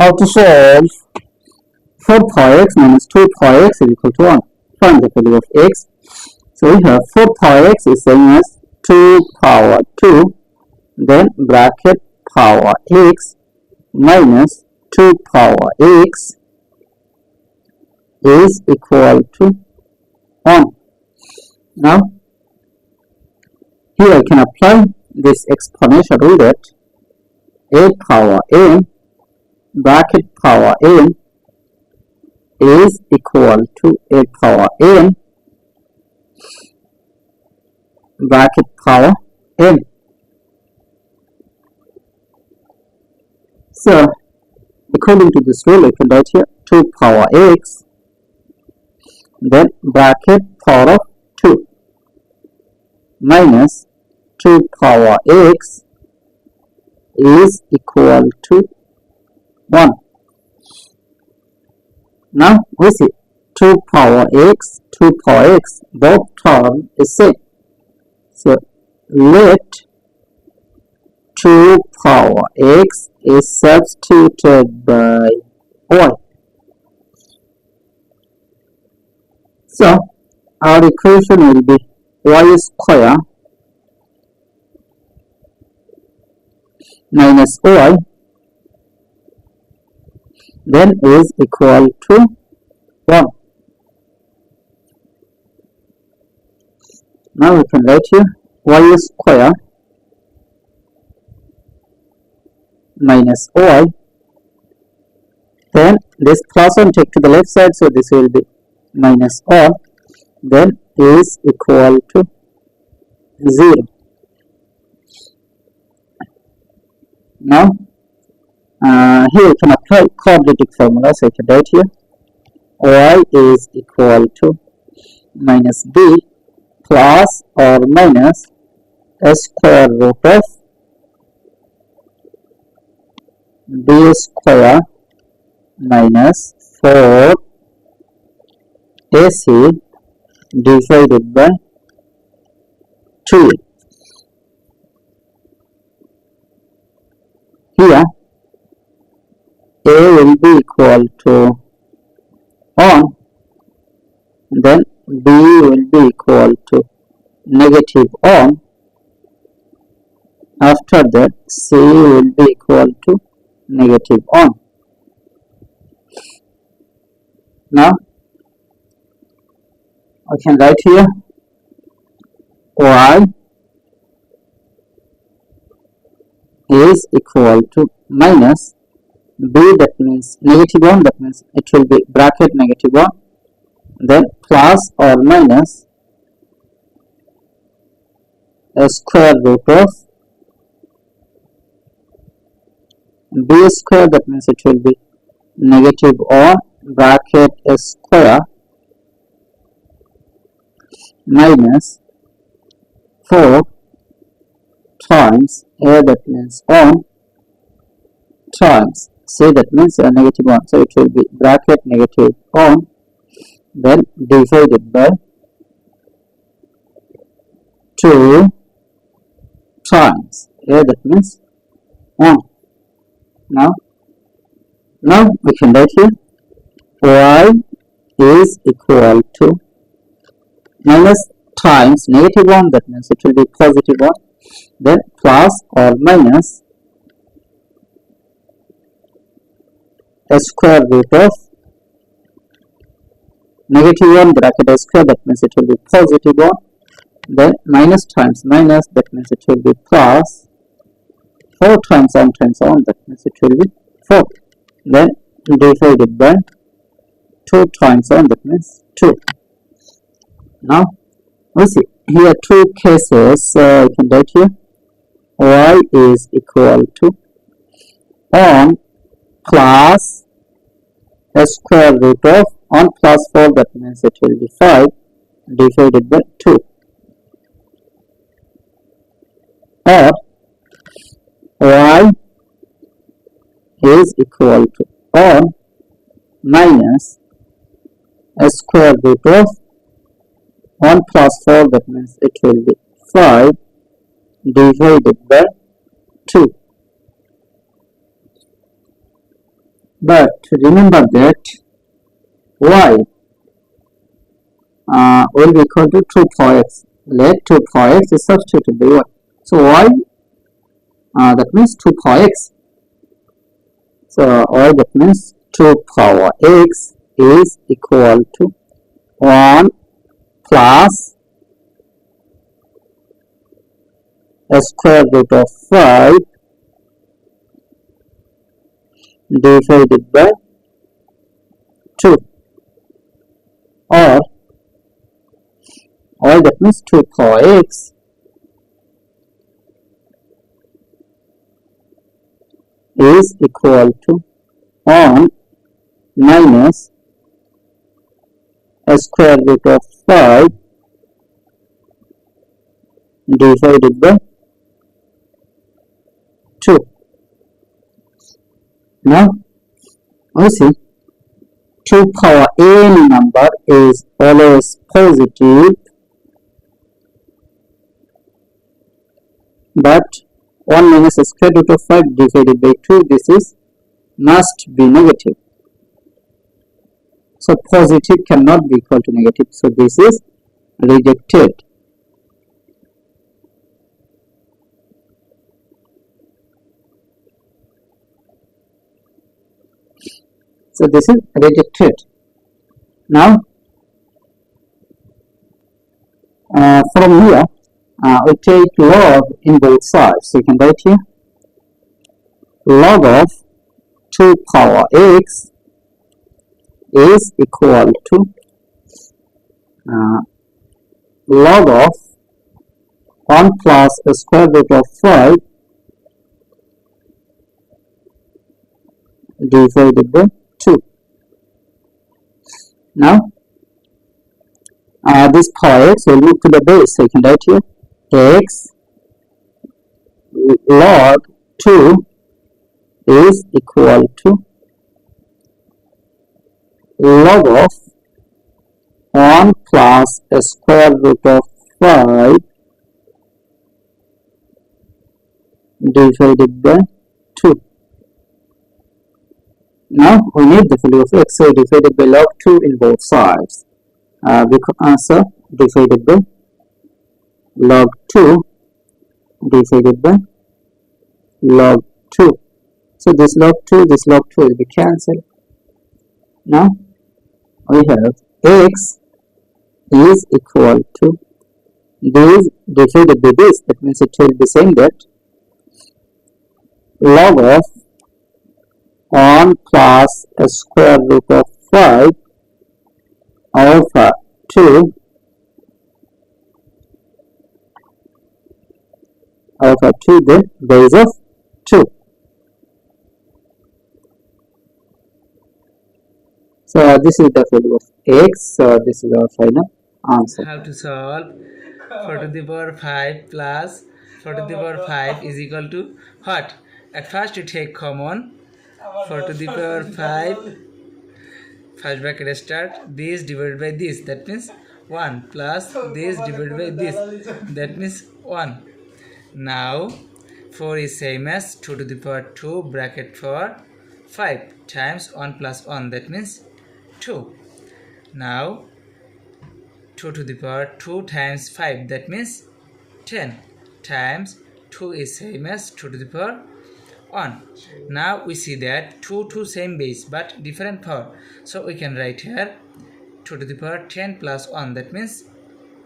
Now to solve 4 power x minus 2 power x is equal to 1. Find the value of x. So we have 4 power x is same as 2 power 2, then bracket power x minus 2 power x is equal to 1. Now here I can apply this exponential rule that a power n bracket power n is equal to a power n bracket power n. So according to this rule I can write here 2 power x, then bracket power of 2 minus 2 power x is equal to 1. Now we see 2 power x, 2 power x, both term is same. So let 2 power x is substituted by y. So our equation will be y square minus y then is equal to 1. Now we can write here y square minus y, then this plus 1 take to the left side, so this will be minus 1, then is equal to 0. Now here you can apply quadratic formula, so you can write here y is equal to minus b plus or minus a square root of b square minus 4 ac divided by 2. Here a will be equal to 1, then b will be equal to negative 1, after that c will be equal to negative 1. Now I can write here y is equal to minus b, that means negative 1, that means it will be bracket negative 1, then plus or minus a square root of b square, that means it will be negative 1 bracket a square minus 4 times a, that means 1, times c, that means negative 1, so it will be bracket negative 1, then divided by 2 times a, that means 1. Now we can write here y is equal to minus times negative 1, that means it will be positive 1, then plus or minus a square root of negative 1 bracket a square, that means it will be positive 1, then minus times minus, that means it will be plus 4 times 1 times 1, that means it will be 4, then divided by 2 times 1, that means 2. Now we see here 2 cases, I can write here y is equal to 1 plus a square root of 1 plus 4, that means it will be 5 divided by 2, or y is equal to 1 minus a square root of 1 plus 4, that means it will be 5 divided by 2. But remember that y will be equal to 2 power x. Let 2 power x is substituted by y. So y that means 2 power x. So y that means 2 power x is equal to 1 plus a square root of 5 divided by 2, or that means 2 power x is equal to 1 minus a square root of 5 divided by 2. Now we see 2 power any number is always positive, but 1 minus a square root of 5 divided by 2, this is must be negative. So positive cannot be equal to negative, so this is rejected. So this is rejected. Now from here we take log in both sides. So you can write here log of 2 power x is equal to log of 1 plus a square root of 5 divided by 2. Now this power x will move to the base, so you can write here x log 2 is equal to log of 1 plus a square root of 5 divided by 2. Now we need the value of x, so divided by log 2 in both sides. Answer divided by log 2 divided by log 2. So this log 2 will be cancelled. Now we have x is equal to this divided by this. That means it will be saying that log of 1 plus a square root of 5 over 2 over 2 the base of 2. So this is the value of x. So this is our final answer. How to solve 4 to the power 5 plus 4 to the power 5 is equal to what? At first you take common 4 to the power 5, first bracket start, this divided by this, that means 1 plus this divided by this, that means 1. Now 4 is same as 2 to the power 2 bracket for 5 times 1 plus 1, that means 2. Now 2 to the power 2 times 5, that means 10 times 2 is same as 2 to the power 1. Now we see that 2 same base but different power, so we can write here 2 to the power 10 plus 1, that means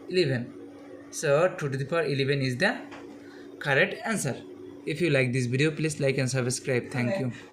11. So 2 to the power 11 is the correct answer. If you like this video, please like and subscribe. Thank you.